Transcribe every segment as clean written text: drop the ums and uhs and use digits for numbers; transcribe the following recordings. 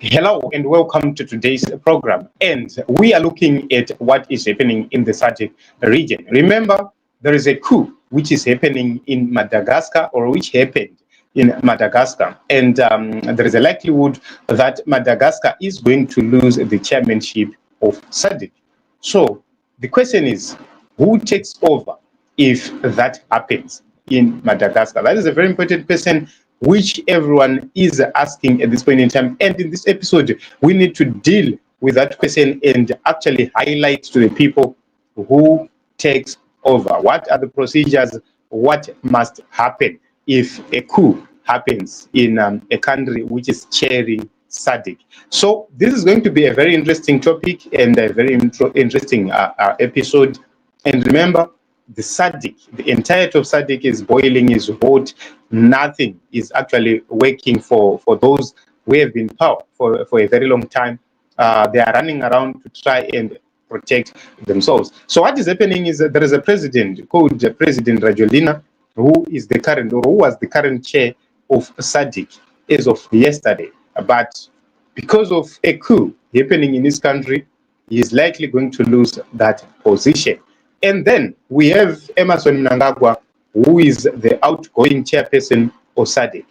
Hello and welcome to today's program. And we are looking at what is happening in the Sadc region. Remember, there is a coup which is happening in Madagascar, or which happened in Madagascar. And there is a likelihood that Madagascar is going to lose the chairmanship of Sadc. So the question is, who takes over if that happens in Madagascar? That is a very important question which everyone is asking at this point in time. And in this episode, we need to deal with that question and actually highlight to the people who takes over. What are the procedures? What must happen if a coup happens in a country which is chairing Sadc? So this is going to be a very interesting topic and a very interesting episode. And remember, the Sadc, the entirety of Sadc is boiling, is hot. Nothing is actually working for those who have been power for a very long time. They are running around to try and protect themselves. So what is happening is that there is a president called President Rajolina, who is the current, or who was the current chair of Sadc as of yesterday. But because of a coup happening in his country, he is likely going to lose that position. And then we have Mnangagwa, who is the outgoing chairperson of Sadc.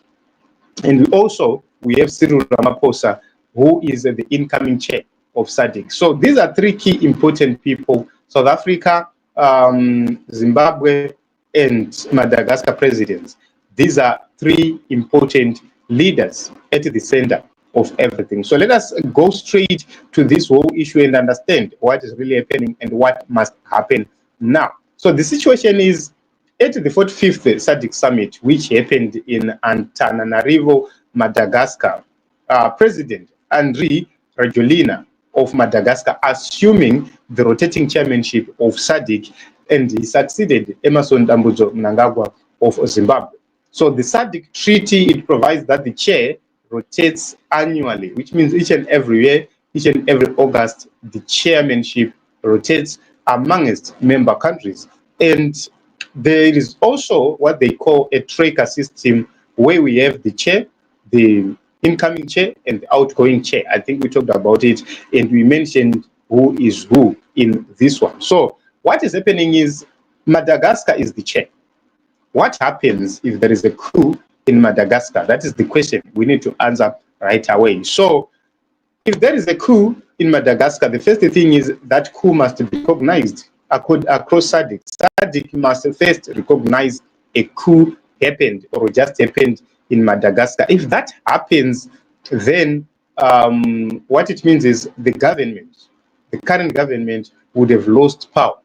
And we have Cyril Ramaphosa, who is the incoming chair of Sadc. So these are three key important people: South Africa, Zimbabwe, and Madagascar presidents. These are three important leaders at the center of everything. So let us go straight to this whole issue and understand what is really happening and what must happen now. So the situation is, at the 45th Sadc summit, which happened in Antananarivo, Madagascar, President Andry Rajoelina of Madagascar assuming the rotating chairmanship of Sadc, and he succeeded Emmerson Mnangagwa of Zimbabwe. So the Sadc treaty, it provides that the chair rotates annually, which means each and every year, each and every August, the chairmanship rotates amongst member countries. And there is also what they call a tracker system, where we have the chair, the incoming chair, and the outgoing chair. I think we talked about it, and we mentioned who is who in this one. So what is happening is Madagascar is the chair. What happens if there is a coup in Madagascar? That is the question we need to answer right away. So if there is a coup in Madagascar, the first thing is that coup must be recognized across Sadc. Sadc must first recognize a coup happened or just happened in Madagascar. If that happens, then what it means is the current government would have lost power.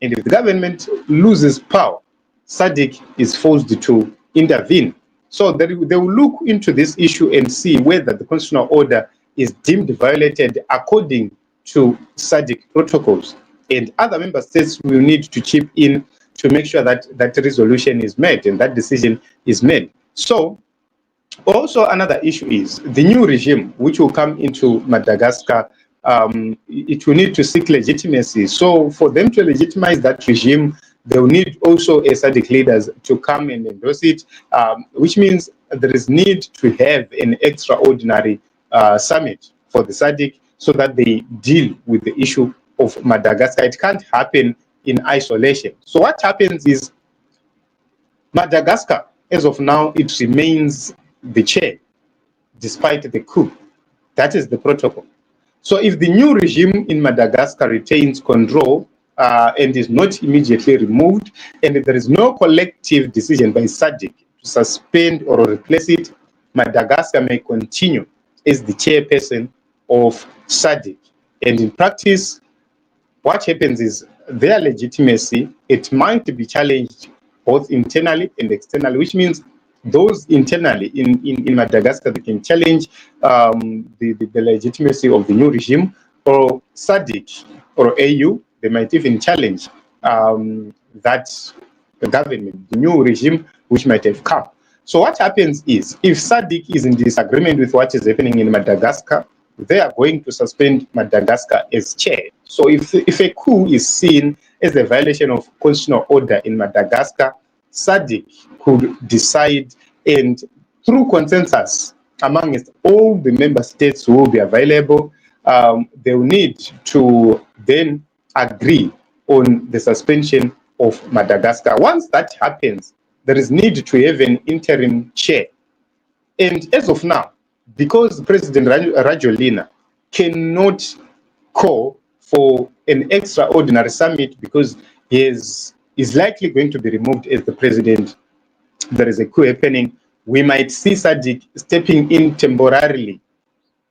And if the government loses power, Sadc is forced to intervene. So they will look into this issue and see whether the constitutional order is deemed violated according to Sadc protocols. And other member states will need to chip in to make sure that that resolution is made and that decision is made. So also another issue is the new regime which will come into Madagascar. It will need to seek legitimacy. So for them to legitimize that regime, they will need also a Sadc leaders to come and endorse it, which means there is need to have an extraordinary summit for the Sadc so that they deal with the issue of Madagascar. It can't happen in isolation. So what happens is Madagascar, as of now, it remains the chair despite the coup. That is the protocol. So if the new regime in Madagascar retains control and is not immediately removed, and if there is no collective decision by Sadc to suspend or replace it, Madagascar may continue as the chairperson of Sadc. And in practice, what happens is their legitimacy, it might be challenged both internally and externally, which means those internally in Madagascar, they can challenge the legitimacy of the new regime, or Sadc or AU, they might even challenge that the government, the new regime, which might have come. So what happens is, if Sadc is in disagreement with what is happening in Madagascar, they are going to suspend Madagascar as chair. So if a coup is seen as a violation of constitutional order in Madagascar, Sadc could decide, and through consensus, amongst all the member states who will be available. They will need to then agree on the suspension of Madagascar. Once that happens, there is need to have an interim chair. And as of now, because President Rajolina cannot call for an extraordinary summit because he is likely going to be removed as the president, there is a coup happening. We might see Sadc stepping in temporarily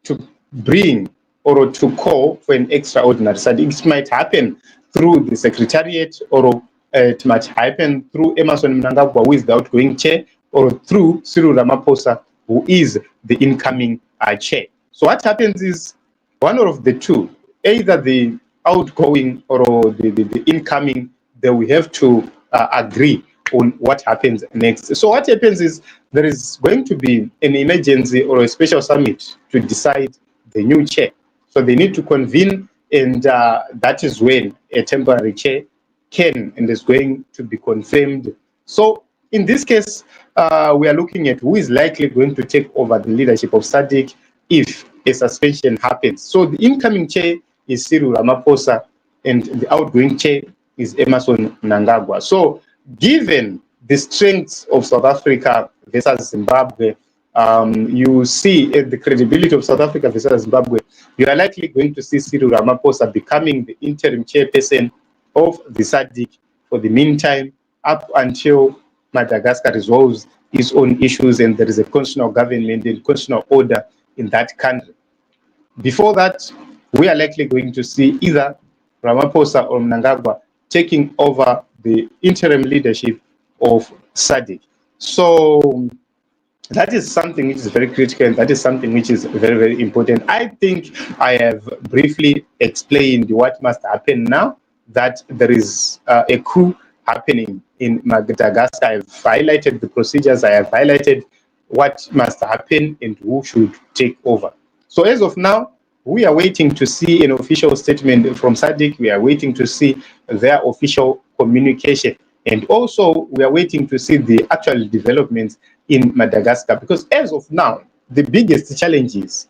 to bring or to call for an extraordinary Sadc. It might happen through the secretariat, or it might happen through Emmerson Mnangagwa, who is the outgoing chair, or through Cyril Ramaphosa, who is the incoming chair. So what happens is one of the two, either the outgoing or the incoming, they will have to agree on what happens next. So what happens is there is going to be an emergency or a special summit to decide the new chair. So they need to convene, and that is when a temporary chair can and is going to be confirmed. So in this case, we are looking at who is likely going to take over the leadership of Sadc if a suspension happens. So the incoming chair is Cyril Ramaphosa, and the outgoing chair is Emmerson Mnangagwa. So given the strengths of South Africa versus Zimbabwe, you see the credibility of South Africa versus Zimbabwe, you are likely going to see Cyril Ramaphosa becoming the interim chairperson of the Sadc for the meantime, up until Madagascar resolves its own issues and there is a constitutional government and constitutional order in that country. Before that, we are likely going to see either Ramaphosa or Mnangagwa taking over the interim leadership of Sadc. So that is something which is very critical, and that is something which is very, very important. I think I have briefly explained what must happen now, that there is a coup happening in Madagascar. I've highlighted the procedures, I have highlighted what must happen and who should take over. So as of now, we are waiting to see an official statement from Sadc. We are waiting to see their official communication. And also, we are waiting to see the actual developments in Madagascar. Because as of now, the biggest challenge is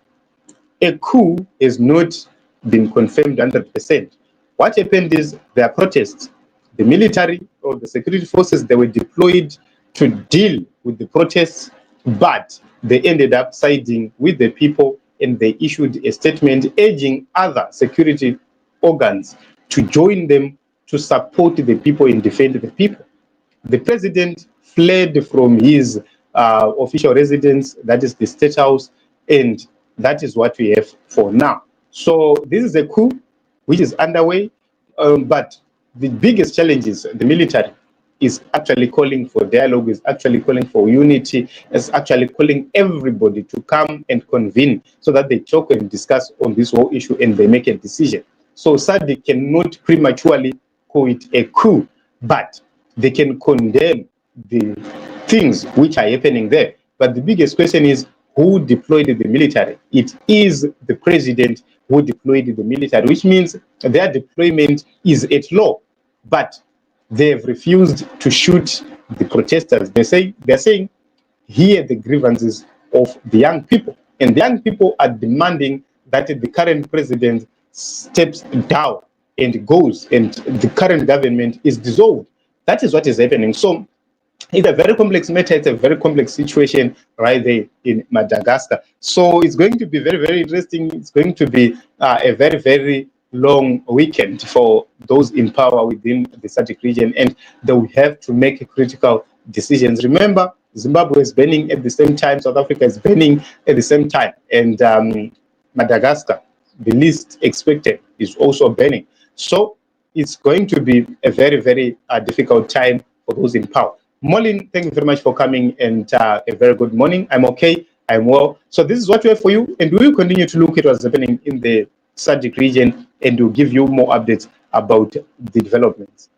a coup has not been confirmed 100%. What happened is there are protests. The military or the security forces, they were deployed to deal with the protests, but they ended up siding with the people, and they issued a statement urging other security organs to join them to support the people and defend the people. The president fled from his official residence, that is the State House, and that is what we have for now. So this is a coup which is underway, but the biggest challenge is the military is actually calling for dialogue, is actually calling for unity, is actually calling everybody to come and convene so that they talk and discuss on this whole issue and they make a decision. So Sadc cannot prematurely call it a coup, but they can condemn the things which are happening there. But the biggest question is, who deployed the military? It is the president who deployed the military, which means their deployment is at law. But they have refused to shoot the protesters. They're saying, hear the grievances of the young people. And the young people are demanding that the current president steps down and goes, and the current government is dissolved. That is what is happening. So it's a very complex matter. It's a very complex situation right there in Madagascar. So it's going to be very, very interesting. It's going to be a very, very long weekend for those in power within the Sadc region, and they will have to make critical decisions. Remember, Zimbabwe is burning at the same time, South Africa is burning at the same time, and Madagascar, the least expected, is also burning. So it's going to be a very, very difficult time for those in power. Molin, thank you very much for coming, and a very good morning. I'm okay, I'm well. So this is what we have for you, and we will continue to look at what's happening in the Sadc region, and we'll give you more updates about the developments.